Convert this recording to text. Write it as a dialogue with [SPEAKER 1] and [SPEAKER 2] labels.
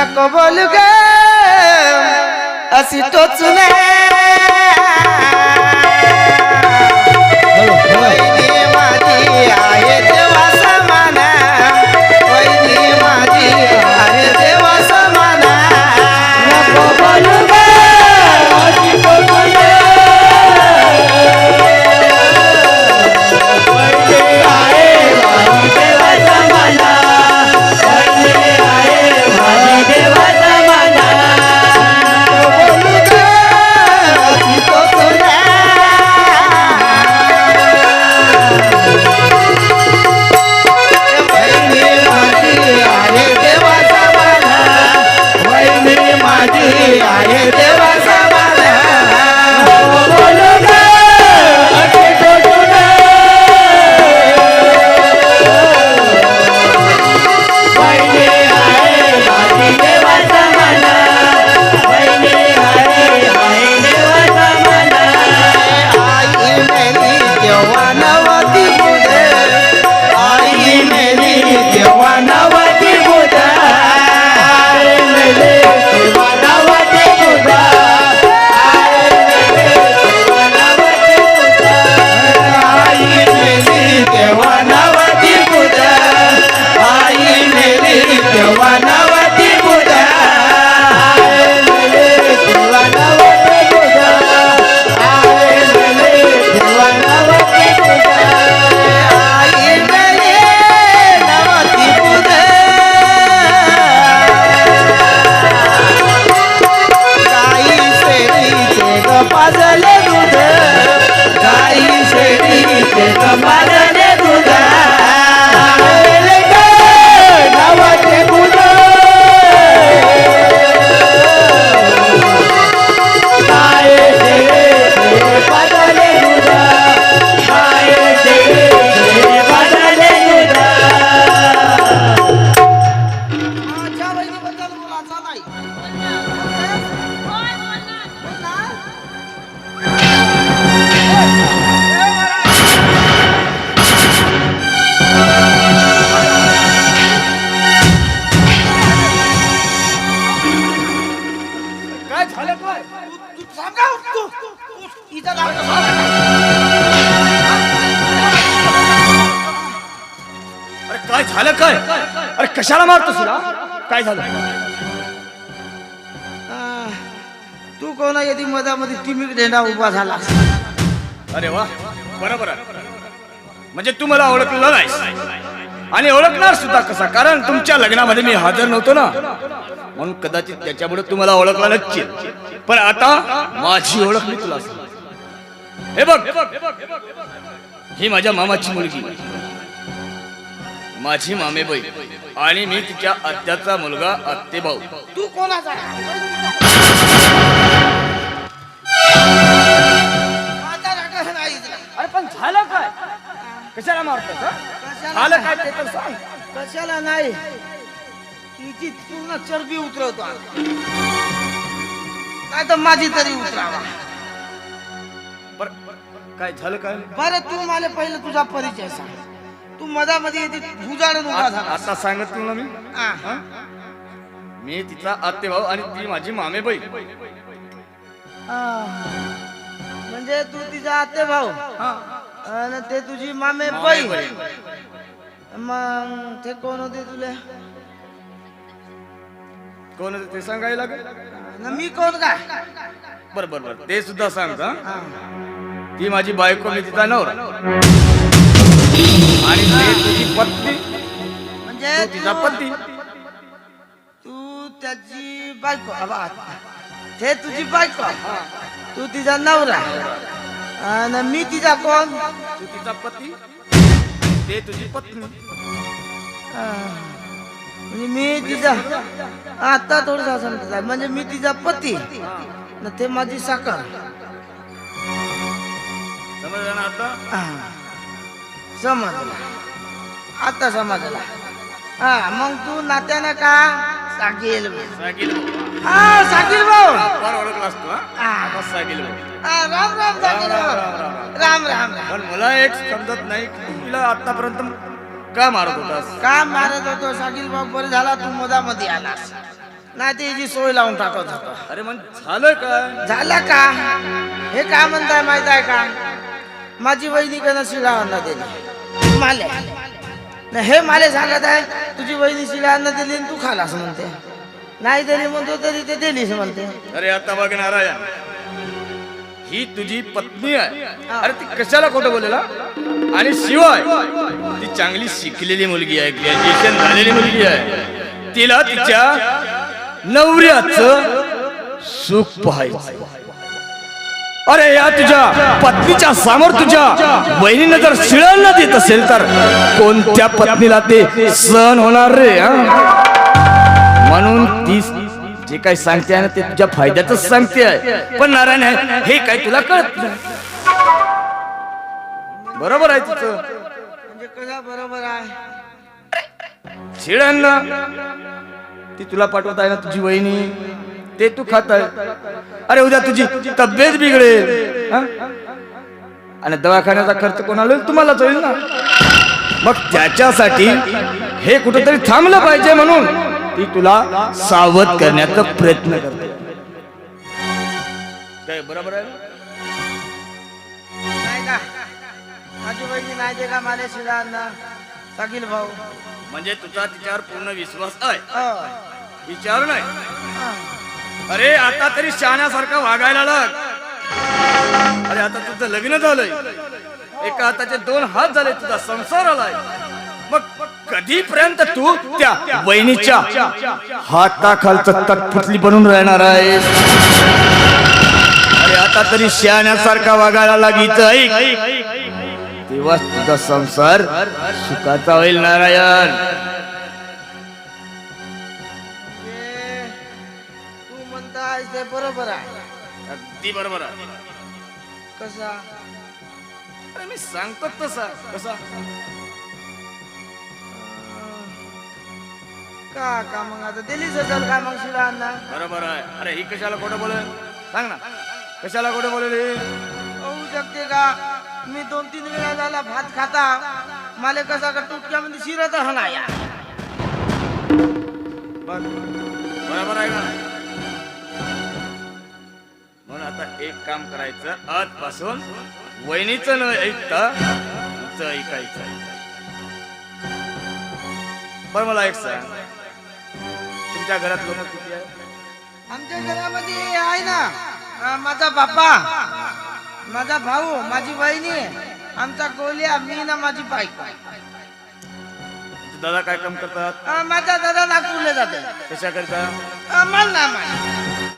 [SPEAKER 1] नको बोलू ग अशी टोचून वहिनी माझी आहे देवा समान वहिनी माझी आहे देवा समान नको बोलू ग अशी टोचून
[SPEAKER 2] काय झालं काय? अरे कशाला मारतोस तुला? काय झालं?
[SPEAKER 1] तू कोणा यदि मधामध्ये टिमिक डेंडा उभा झाला
[SPEAKER 2] अरे वा बरोबर म्हणजे तू मला ओळखलं नाहीस आणि ओळखणार सुद्धा कसा कारण तुमच्या लग्नामध्ये मी हजर नव्हतो ना म्हणून कदाचित त्याच्यामुळे तू मला ओळखला नक्की पण आता माझी ओळख मी तुला हे बघ ही माझ्या मामाची मुलगी माझी मामेबाई आणि मी तिच्या आत्याचा मुलगा आत्तेभाऊ
[SPEAKER 1] तू कोणाचा
[SPEAKER 2] अरे पण झालं काय कशाला मारतोस झालं काय ते तर सांग
[SPEAKER 1] कशाला नाही तिची पूर्ण चरबी उतरवतो काय तर माझी तरी उतरावा
[SPEAKER 2] काय झालं काय
[SPEAKER 1] बरं तू मला पहिलं तुझा परिचय सांग तू मधामध्ये येते भुजाडून उभा झाला
[SPEAKER 2] आता सांगत तुला मी मी तिचा आत्तेभाऊ आणि ती माझी मामेबाई
[SPEAKER 1] म्हणजे तू तिचा आते भाऊ आणि ते तुझी मामेबाई मग ते कोण होते तुला
[SPEAKER 2] कोण होते ते सांगायला लागेल
[SPEAKER 1] मी कोण काय
[SPEAKER 2] बर बर बर ते सुद्धा सांगता ती माझी बायको मी तिचा नवरा आणि ते तुझी पत्नी
[SPEAKER 1] म्हणजे
[SPEAKER 2] तिचा पती
[SPEAKER 1] तू त्याची बायको ते तुझी बायको तू तिचा नवरा आणि मी तिचा कोण
[SPEAKER 2] तू तिचा पती ते तुझी पत्नी
[SPEAKER 1] म्हणजे मी तिचा आता थोडसा समजत म्हणजे मी तिचा पती न ते माझी साखर
[SPEAKER 2] समजलं ना आता
[SPEAKER 1] समजला आता समजला मग तू नात्यानं का साकील
[SPEAKER 2] साकील
[SPEAKER 1] साकील भाऊ
[SPEAKER 2] ओळखला असतो साकील
[SPEAKER 1] राम राम साकील भाऊ राम राम
[SPEAKER 2] पण मला एक समजत नाही तुला आतापर्यंत का मारत होतास
[SPEAKER 1] का मारत होतो साकील भाऊ बरं झाला तू मधामध्ये आलास नाही त्याची सोय लावून टाकत होता.
[SPEAKER 2] अरे मग झालं काय?
[SPEAKER 1] झालं का? हे काय म्हणताय माहित आहे का? माझी वहिनी कडनं शिळा अन्न दिली माले. न हे माले सांगत आहे तुझी वहिनी शिळा अन्न दिली आणि तू खालास म्हणते. नाही दिली म्हणतो तरी ते दिलीस म्हणते.
[SPEAKER 2] अरे आता बघ नारायण, ही तुझी पत्नी आहे. अरे ती कशाला खोटं बोलेला? आणि शिवाय ती चांगली शिकलेली मुलगी आहे, ग्रॅज्युएशन झालेली मुलगी आहे. तिला तिच्या नवऱ्याचं सुख पाहायचं. अरे या तुझ्या पत्नीच्या समोर तुझ्या बहिणीने जर शिळांना देत असेल तर कोणत्या पत्नीला ते सहन होणार रे? म्हणून ती जे काही सांगते आहे ना ते तुझ्या फायद्यातच सांगते आहे. पण नारायण हे काय तुला कळत नाही. बरोबर आहे तुझं.
[SPEAKER 1] म्हणजे कसा बरोबर आहे?
[SPEAKER 2] शिळांना ती तुला पाठवत आहे ना तुझी वहिनी, ते तू खात आहे. अरे उद्या तुझी तब्येत बिघडेल आणि दवाखान्याचा खर्च कोणाला होईल? तुम्हालाच होईल ना. मग त्याच्यासाठी हे कुठेतरी थांबलं पाहिजे म्हणून ती तुला सावध करण्याचा प्रयत्न करते. काय बरोबर आहे?
[SPEAKER 1] नाही का? माझी वहिनी नाही दे का मला शिळा अन्न? साकील भाऊ
[SPEAKER 2] म्हणजे तुझा तिच्यावर पूर्ण विश्वास आहे,
[SPEAKER 1] हो.
[SPEAKER 2] विचार नाही.
[SPEAKER 1] हा.
[SPEAKER 2] अरे आता तरी शहाण्यासारखा वागायला लाग. अरे आता तुझं लग्न झालंय, एका हाताचे 2 हात झाले, तुझा संसार आलाय. मग कधीपर्यंत तू त्या वहिनीच्या हाताखालचं तटपुतली बनून राहणार आहेस? अरे आता तरी शहाण्यासारखा वागायला लागित ऐक, तेव्हा तुझा संसार सुखाचा होईल नारायण.
[SPEAKER 1] तू म्हणताय ते बरोबर आहे.
[SPEAKER 2] अगदी बरोबर आहे.
[SPEAKER 1] कसा?
[SPEAKER 2] अरे मी सांगतो तसा. कसा?
[SPEAKER 1] का मग आता दिलीच असेल का मग शिळा अन्न?
[SPEAKER 2] बरोबर आहे. अरे ही कशाला खोटं बोल? सांग ना, कशाला खोटं बोलले?
[SPEAKER 1] होऊ शकते का? मी 2-3 वेळा झाला भात खाता, मला कसा का टुटक्यामध्ये शिरत हना या.
[SPEAKER 2] बरोबर आहे का? म्हणून आता एक काम करायचं, आजपासून वहिनीचं न ऐकता तुमचं ऐकायचं. पण मला एक सांग, तुमच्या घरात लोक किती आहे?
[SPEAKER 1] आमच्या घरामध्ये आहे ना माझा बापा, माझा भाऊ, माझी वहिनी, आमचा गोल्या, मी ना माझी बायको.
[SPEAKER 2] दादा काय काम करतात?
[SPEAKER 1] माझा दादा नागपूरला जाते.
[SPEAKER 2] कशा करता?
[SPEAKER 1] मला नाही माहित.